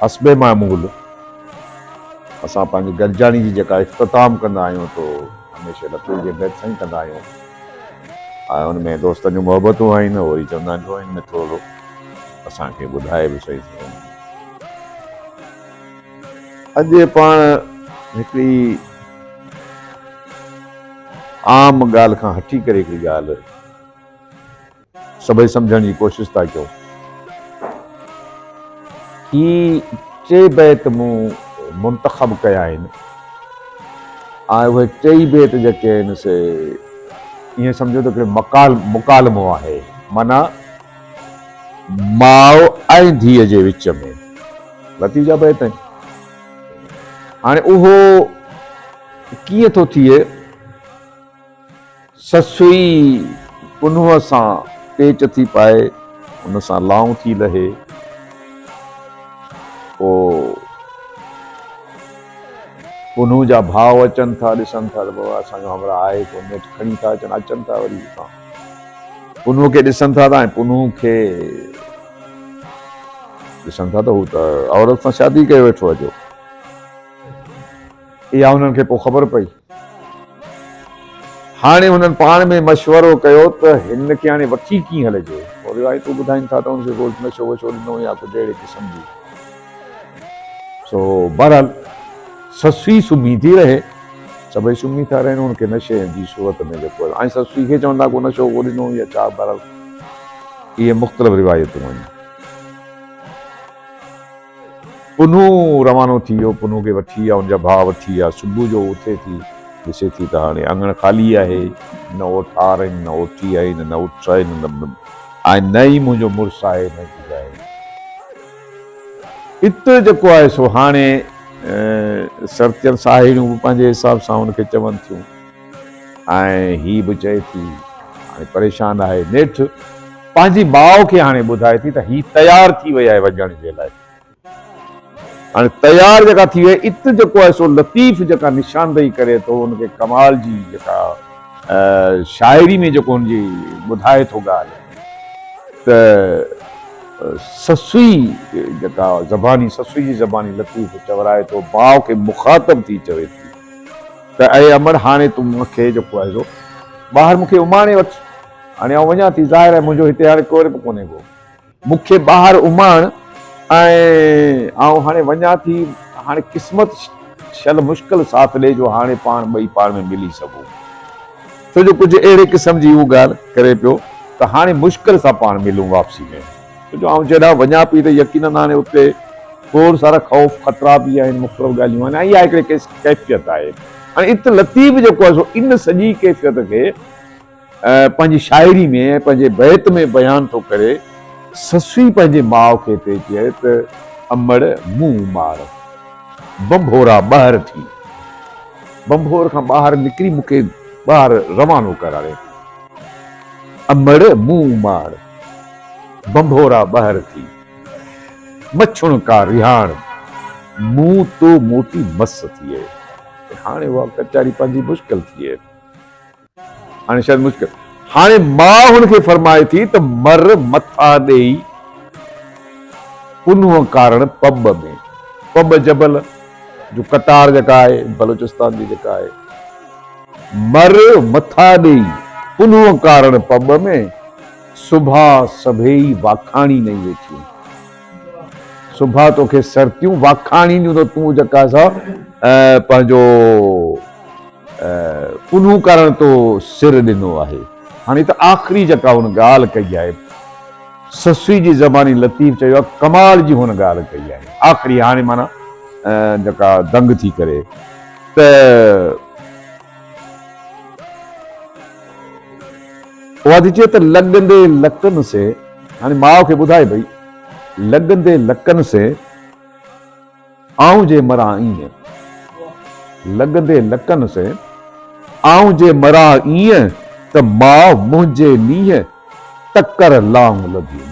हस्बे मामूल असां पंहिंजी गरजानी जी जेका इख़्तिताम कंदा आहियूं तो हमेशह लतीफ़ जे बैत सां ई कंदा आहियूं ऐं हुन में दोस्तनि जूं मोहबतूं आहिनि वरी चवंदा आहिनि थोरो असांखे ॿुधाए बि सही थी अॼु पाण हिकिड़ी आम ॻाल्हि खां हटी करे हिकिड़ी ॻाल्हि सभई सम्झण जी कोशिशि था कयूं ही टे बैत मूं मुंतखब कया आहिनि ऐं उहे टई बैत जेके आहिनि से ईअं सम्झो त हिकिड़ो मुकालमो आहे माना माउ ऐं धीअ जे विच में लतीफ़ जा बैत आहिनि। हाणे उहो कीअं थो थिए ससुई पुनुह सां पेच थी पाए उन सां लाऊं थी लहे पुनू जा भाव अचनि था ॾिसनि था त बाबा असांजो हमरा आहे को नेट खणी था अचनि था वरी पुनू खे ॾिसनि था ऐं पुनू खे ॾिसनि था त हू त औरत सां शादी कयो वेठो अचो इहा हुननि खे पोइ ख़बर पई। हाणे हुननि पाण में मशवरो कयो त हिन खे हाणे वठी कीअं हलिजे पोइ रिवायतूं ॿुधाइनि था त हुनखे कोई नशो वशो ॾिनो या कुझु अहिड़े क़िस्म जी सो बहरहाल ससुई सुम्ही थी रहे सभई सुम्ही था रहनि हुनखे नशे जी सूरत में जेको ऐं ससुई खे चवंदा को नशो को ॾिनो या छा बहरहाल इहे मुख़्तलिफ़ रिवायतूं आहिनि। पुनू रवानो थी वियो पुनू खे वठी विया हुनजा भाउ वठी विया सुबुह जो उथे थी ॾिसे थी त हाणे अङण ख़ाली आहे न उहो ठार आहिनि न ओटी आहिनि न उठ आहिनि ऐं न ई मुंहिंजो मुड़ुसु आहे न धीउ आहे इते जेको आहे सो हाणे सर्तियनि साहेड़ियूं बि पंहिंजे हिसाब सां हुनखे चवनि थियूं ऐं हीअ बि चए थी हाणे परेशान आहे नेठि पंहिंजी माउ खे हाणे ॿुधाए थी त हीअ तयारु थी वई आहे वञण जे लाइ। हाणे तयारु जेका थी वई इत जेको आहे सो लतीफ़ जेका निशानदेही करे थो हुनखे कमाल जी जेका शाइरी में जेको हुनजी ॿुधाए थो ॻाल्हि त ससुई जेका ज़बानी ससुई जी ज़बानी लतीफ़ चवराए थो भाउ खे मुखातब थी चवे थी त ऐं अमर हाणे तूं मूंखे जेको आहे सो ॿाहिरि मूंखे उमाणे वठि हाणे आउं वञा थी ज़ाहिर आहे मुंहिंजो हिते हाणे कोर बि कोन्हे को मूंखे ॿाहिरि उमाण ऐं आउं हाणे वञा थी हाणे क़िस्मत शल मुश्किल साथ ॾे जो हाणे पाण ॿई पाण में मिली सघूं छो जो कुझु अहिड़े क़िस्म जी उहा ॻाल्हि करे पियो त हाणे मुश्किल सां पाण मिलूं वापसी में छो जो आउं जॾहिं वञा पई त यकीननि हाणे उते खोड़ सारा ख़ौफ़ ख़तरा बि आहिनि मुख़्तलिफ़ ॻाल्हियूं आहिनि ऐं इहा हिकिड़ी कैफ़ियत आहे। हाणे इत लतीफ़ जेको आहे सो इन सॼी कैफ़ियत खे पंहिंजी शाइरी में पंहिंजे बैत में बयानु थो करे ससुई पंहिंजे माउ खे थिए चए त अमड़ मुंहुं मार बंभोरा ॿाहिरि थी बंभोर खां ॿाहिरि निकिरी मूंखे ॿाहिरि रवानो कराए अमड़ मुंहुं मार बंभोरा ॿाहिरि थी मछुण का रिहाण मुंहुं तो मोटी मस थिए हाणे उहा कचारी पंहिंजी मुश्किल थिए हाणे शायदि मुश्किल हाणे मां हुनखे फरमाए थी त मर मथा ॾेई पुनुह कारण पब में पब जबल जो कतार जेका आहे बलूचिस्तान जी जेका आहे मर मथा ॾेई पुनुह कारण पब में सुभाउ सभई वाखाणी नहीं वेठियूं सुभाउ तोखे सर्तियूं वाखाणींदियूं त तूं जेका सा पंहिंजो पुनू करण तो सिर ॾिनो आहे। हाणे त आख़िरी जेका हुन ॻाल्हि कई आहे ससुई जी ज़बानी लतीफ़ चयो आहे कमाल जी हुन ॻाल्हि कई आहे आख़िरी हाणे माना जेका दंग थी करे त उहा थी चए त लॻंदे लकनि से हाणे माउ खे ॿुधाए भई लॻंदे लकनि से आऊं जे मरां ईअं, लॻंदे लकनि से आऊं जे मरां ईअं त माउ मुंहिंजे नीह तकर लाऊं लधी।